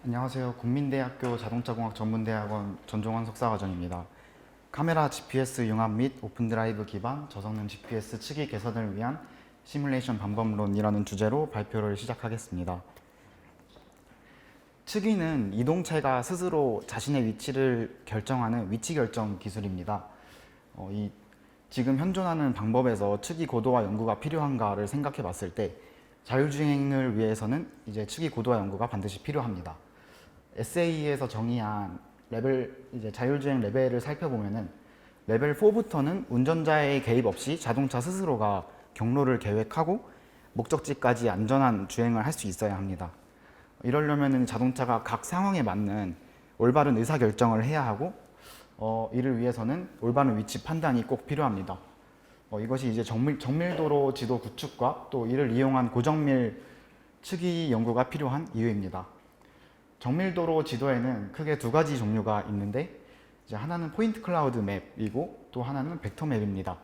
안녕하세요. 국민대학교 자동차공학 전문대학원 전종환 석사과정입니다. 카메라 GPS 융합 및 오픈드라이브 기반 저성능 GPS 측이 개선을 위한 시뮬레이션 방법론이라는 주제로 발표를 시작하겠습니다. 측위는 이동체가 스스로 자신의 위치를 결정하는 위치 결정 기술입니다. 지금 현존하는 방법에서 측위 고도화 연구가 필요한가를 생각해 봤을 때 자율주행을 위해서는 이제 측위 고도화 연구가 반드시 필요합니다. SAE에서 정의한 자율주행 레벨을 살펴보면은 레벨 4부터는 운전자의 개입 없이 자동차 스스로가 경로를 계획하고 목적지까지 안전한 주행을 할 수 있어야 합니다. 이러려면은 자동차가 각 상황에 맞는 올바른 의사결정을 해야 하고 이를 위해서는 올바른 위치 판단이 꼭 필요합니다. 이것이 이제 정밀도로 지도 구축과 또 이를 이용한 고정밀 측위 연구가 필요한 이유입니다. 정밀도로 지도에는 크게 두 가지 종류가 있는데 이제 하나는 포인트 클라우드 맵이고 또 하나는 벡터 맵입니다.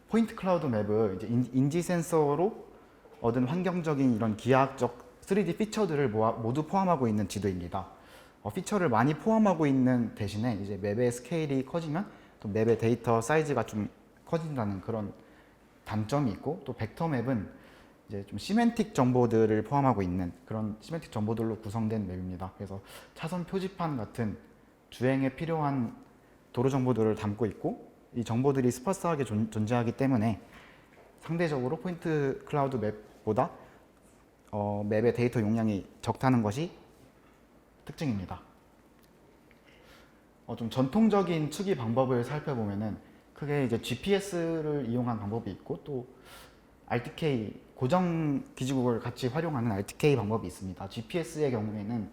포인트 클라우드 맵은 이제 인지 센서로 얻은 환경적인 이런 기하학적 3D 피처들을 모두 포함하고 있는 지도입니다. 피처를 많이 포함하고 있는 대신에 이제 맵의 스케일이 커지면 또 맵의 데이터 사이즈가 좀 커진다는 그런 단점이 있고, 또 벡터 맵은 이제 좀 시멘틱 정보들을 포함하고 있는 그런 시멘틱 정보들로 구성된 맵입니다. 그래서 차선 표지판 같은 주행에 필요한 도로 정보들을 담고 있고, 이 정보들이 스파스하게 존재하기 때문에 상대적으로 포인트 클라우드 맵보다 맵의 데이터 용량이 적다는 것이 특징입니다. 좀 전통적인 측위 방법을 살펴보면은 크게 이제 GPS를 이용한 방법이 있고, 또 RTK 고정 기지국을 같이 활용하는 RTK 방법이 있습니다. GPS의 경우에는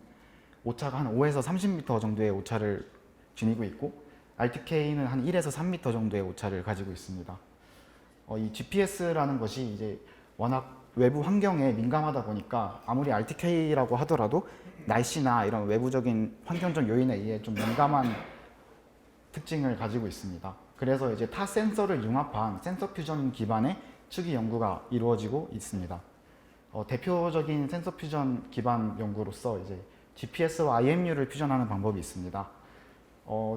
오차가 한 5에서 30m 정도의 오차를 지니고 있고, RTK는 한 1에서 3m 정도의 오차를 가지고 있습니다. 이 GPS라는 것이 이제 워낙 외부 환경에 민감하다 보니까 아무리 RTK라고 하더라도 날씨나 이런 외부적인 환경적 요인에 의해 좀 민감한 특징을 가지고 있습니다. 그래서 이제 타 센서를 융합한 센서 퓨전 기반의 측위 연구가 이루어지고 있습니다. 대표적인 센서 퓨전 기반 연구로서 이제 GPS와 IMU를 퓨전하는 방법이 있습니다.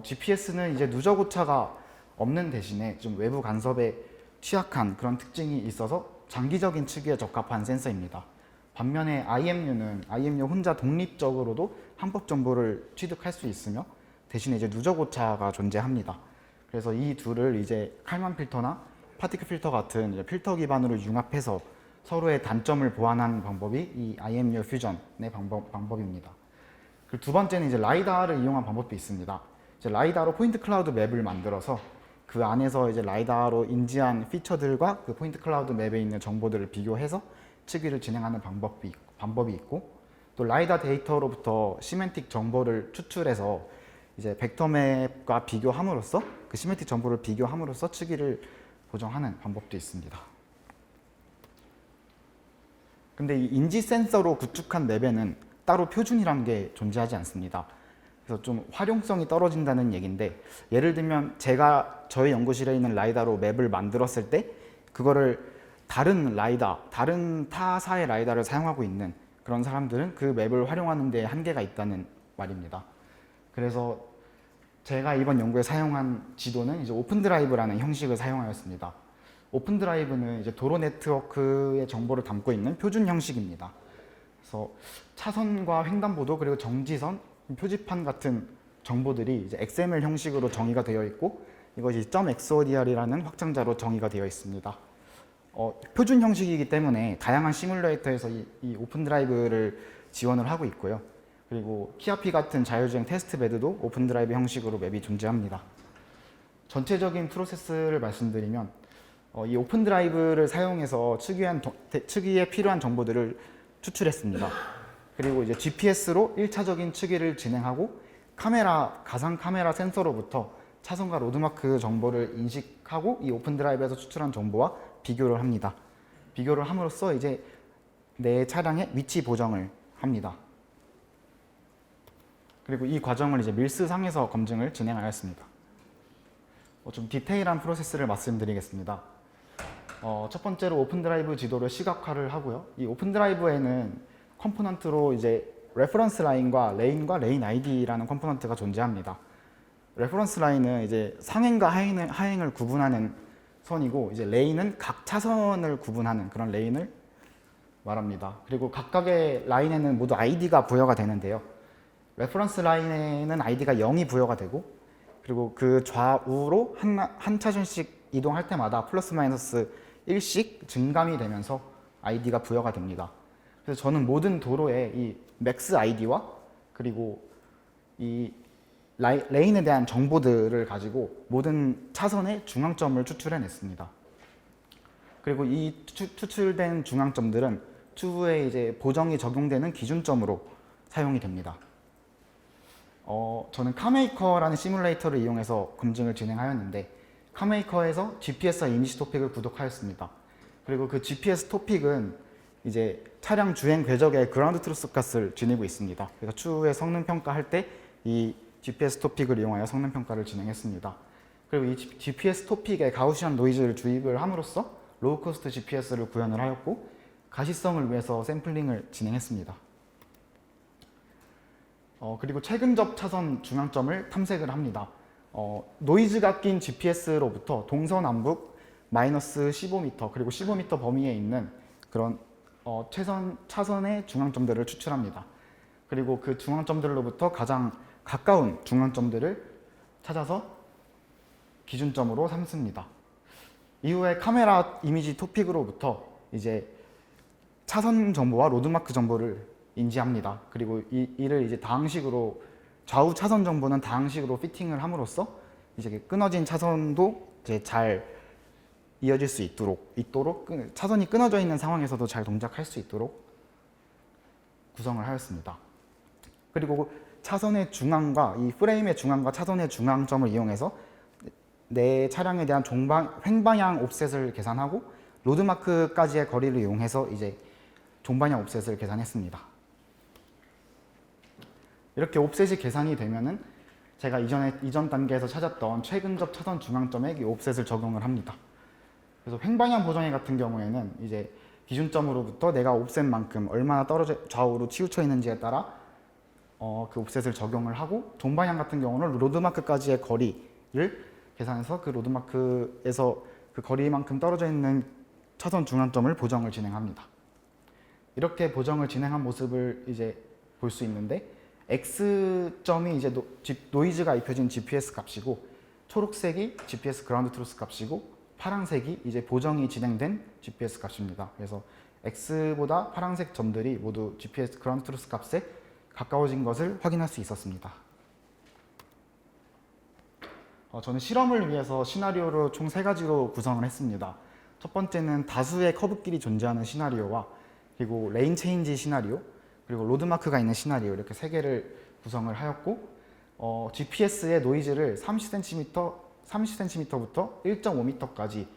GPS는 이제 누적 오차가 없는 대신에 좀 외부 간섭에 취약한 그런 특징이 있어서 장기적인 측위에 적합한 센서입니다. 반면에 IMU 혼자 독립적으로도 항법 정보를 취득할 수 있으며 대신에 이제 누적 오차가 존재합니다. 그래서 이 둘을 이제 칼만 필터나 파티클 필터 같은 이제 필터 기반으로 융합해서 서로의 단점을 보완하는 방법이 이 IMU 퓨전의 방법입니다. 그리고 두 번째는 이제 라이다를 이용한 방법도 있습니다. 이제 라이다로 포인트 클라우드 맵을 만들어서 그 안에서 이제 라이다로 인지한 피처들과 그 포인트 클라우드 맵에 있는 정보들을 비교해서 측위를 진행하는 방법이 있고, 또 라이다 데이터로부터 시멘틱 정보를 추출해서 이제 벡터 맵과 비교함으로써 그 시멘틱 정보를 비교함으로써 측위를 보정하는 방법도 있습니다. 근데 이 인지 센서로 구축한 맵에는 따로 표준이라는 게 존재하지 않습니다. 그래서 좀 활용성이 떨어진다는 얘기인데, 예를 들면 제가 저희 연구실에 있는 라이다로 맵을 만들었을 때 그거를 다른 타사의 라이다를 사용하고 있는 그런 사람들은 그 맵을 활용하는 데 한계가 있다는 말입니다. 그래서 제가 이번 연구에 사용한 지도는 이제 오픈드라이브라는 형식을 사용하였습니다. 오픈드라이브는 이제 도로 네트워크의 정보를 담고 있는 표준 형식입니다. 그래서 차선과 횡단보도 그리고 정지선, 표지판 같은 정보들이 이제 XML 형식으로 정의가 되어 있고, 이것이 .xodr이라는 확장자로 정의가 되어 있습니다. 표준 형식이기 때문에 다양한 시뮬레이터에서 이 오픈드라이브를 지원을 하고 있고요. 그리고 키아피 같은 자율주행 테스트베드도 오픈드라이브 형식으로 맵이 존재합니다. 전체적인 프로세스를 말씀드리면 이 오픈드라이브를 사용해서 측위에 필요한 정보들을 추출했습니다. 그리고 이제 GPS로 1차적인 측위를 진행하고 가상 카메라 센서로부터 차선과 로드마크 정보를 인식하고 이 오픈드라이브에서 추출한 정보와 비교를 합니다. 비교를 함으로써 이제 내 차량의 위치 보정을 합니다. 그리고 이 과정을 이제 밀스상에서 검증을 진행하였습니다. 좀 디테일한 프로세스를 말씀드리겠습니다. 첫 번째로 오픈드라이브 지도를 시각화를 하고요. 이 오픈드라이브에는 컴포넌트로 이제 레퍼런스 라인과 레인 아이디라는 컴포넌트가 존재합니다. 레퍼런스 라인은 이제 상행과 하행을 구분하는 선이고, 이제 레인은 각 차선을 구분하는 그런 레인을 말합니다. 그리고 각각의 라인에는 모두 아이디가 부여가 되는데요. 레퍼런스 라인에는 아이디가 0이 부여가 되고, 그리고 그 좌우로 한 차선씩 이동할 때마다 플러스 마이너스 1씩 증감이 되면서 아이디가 부여가 됩니다. 그래서 저는 모든 도로에 이 맥스 아이디와 그리고 이 레인에 대한 정보들을 가지고 모든 차선의 중앙점을 추출해냈습니다. 그리고 이 추출된 중앙점들은 추후에 이제 보정이 적용되는 기준점으로 사용이 됩니다. 저는 카메이커라는 시뮬레이터를 이용해서 검증을 진행하였는데, 카메이커에서 GPS와 이미지 토픽을 구독하였습니다. 그리고 그 GPS 토픽은 이제 차량 주행 궤적의 그라운드 트루스 값을 지니고 있습니다. 그래서 추후에 성능 평가할 때 이 GPS 토픽을 이용하여 성능 평가를 진행했습니다. 그리고 이 GPS 토픽에 가우시안 노이즈를 주입을 함으로써 로우 코스트 GPS를 구현을 하였고, 가시성을 위해서 샘플링을 진행했습니다. 그리고 최근접 차선 중앙점을 탐색을 합니다. 노이즈가 낀 GPS로부터 동서남북 마이너스 15m 그리고 15m 범위에 있는 그런 차선의 중앙점들을 추출합니다. 그리고 그 중앙점들로부터 가장 가까운 중앙점들을 찾아서 기준점으로 삼습니다. 이후에 카메라 이미지 토픽으로부터 이제 차선 정보와 로드마크 정보를 인지합니다. 그리고 이를 이제 다항식으로, 좌우 차선 정보는 다항식으로 피팅을 함으로써 이제 끊어진 차선도 이제 잘 이어질 수 있도록 차선이 끊어져 있는 상황에서도 잘 동작할 수 있도록 구성을 하였습니다. 그리고 차선의 중앙과 이 프레임의 중앙과 차선의 중앙점을 이용해서 내 차량에 대한 횡방향 옵셋을 계산하고 로드마크까지의 거리를 이용해서 이제 종방향 옵셋을 계산했습니다. 이렇게 옵셋이 계산이 되면은 제가 이전 단계에서 찾았던 최근접 차선 중앙점에 이 옵셋을 적용을 합니다. 그래서 횡방향 보정기 같은 경우에는 이제 기준점으로부터 내가 옵셋만큼 얼마나 좌우로 치우쳐 있는지에 따라 그 옵셋을 적용을 하고, 종방향 같은 경우는 로드마크까지의 거리를 계산해서 그 로드마크에서 그 거리만큼 떨어져 있는 차선 중앙점을 보정을 진행합니다. 이렇게 보정을 진행한 모습을 이제 볼 수 있는데, X점이 이제 노이즈가 입혀진 GPS 값이고, 초록색이 GPS 그라운드 트루스 값이고, 파란색이 이제 보정이 진행된 GPS 값입니다. 그래서 X보다 파란색 점들이 모두 GPS 그라운드 트루스 값에 가까워진 것을 확인할 수 있었습니다. 저는 실험을 위해서 시나리오를 총 3가지로 구성을 했습니다. 첫 번째는 다수의 커브길이 존재하는 시나리오와, 그리고 레인 체인지 시나리오, 그리고 로드마크가 있는 시나리오, 이렇게 3개를 구성을 하였고, GPS의 노이즈를 30cm부터 1.5m까지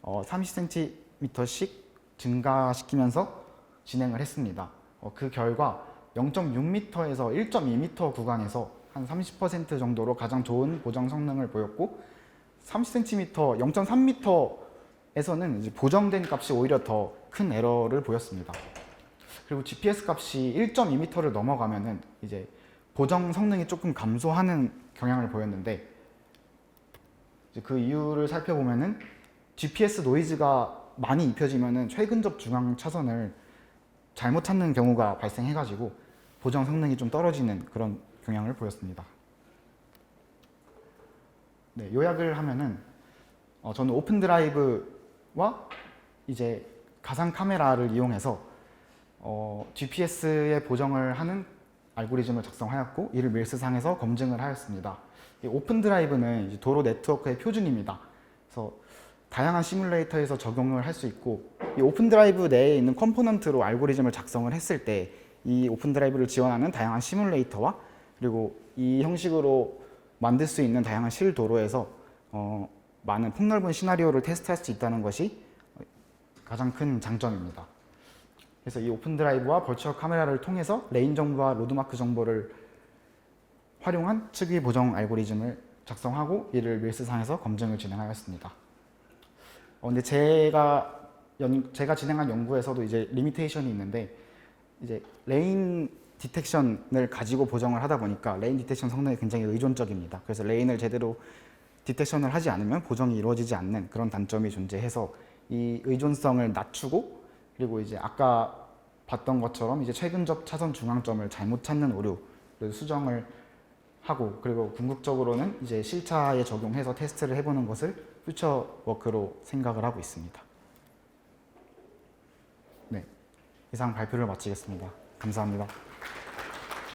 30cm씩 증가시키면서 진행을 했습니다. 그 결과 0.6m에서 1.2m 구간에서 한 30% 정도로 가장 좋은 보정 성능을 보였고, 30cm, 0.3m에서는 이제 보정된 값이 오히려 더 큰 에러를 보였습니다. 그리고 GPS 값이 1.2m를 넘어가면은 이제 보정 성능이 조금 감소하는 경향을 보였는데, 이제 그 이유를 살펴보면은 GPS 노이즈가 많이 입혀지면은 최근접 중앙 차선을 잘못 찾는 경우가 발생해가지고 보정 성능이 좀 떨어지는 그런 경향을 보였습니다. 네, 요약을 하면은 저는 오픈 드라이브와 이제 가상 카메라를 이용해서 GPS의 보정을 하는 알고리즘을 작성하였고, 이를 밀스상에서 검증을 하였습니다. 이 오픈 드라이브는 이제 도로 네트워크의 표준입니다. 그래서 다양한 시뮬레이터에서 적용을 할 수 있고, 이 오픈 드라이브 내에 있는 컴포넌트로 알고리즘을 작성을 했을 때 이 오픈 드라이브를 지원하는 다양한 시뮬레이터와, 그리고 이 형식으로 만들 수 있는 다양한 실도로에서 많은 폭넓은 시나리오를 테스트할 수 있다는 것이 가장 큰 장점입니다. 그래서 이 오픈 드라이브와 버추얼 카메라를 통해서 레인 정보와 로드마크 정보를 활용한 측위 보정 알고리즘을 작성하고, 이를 밀스상에서 검증을 진행하였습니다. 근데 제가 진행한 연구에서도 이제 리미테이션이 있는데, 이제 레인 디텍션을 가지고 보정을 하다 보니까 레인 디텍션 성능이 굉장히 의존적입니다. 그래서 레인을 제대로 디텍션을 하지 않으면 보정이 이루어지지 않는 그런 단점이 존재해서 이 의존성을 낮추고, 그리고 이제 아까 봤던 것처럼 이제 최근접 차선 중앙점을 잘못 찾는 오류를 수정을 하고, 그리고 궁극적으로는 이제 실차에 적용해서 테스트를 해보는 것을 퓨처 워크로 생각을 하고 있습니다. 네, 이상 발표를 마치겠습니다. 감사합니다.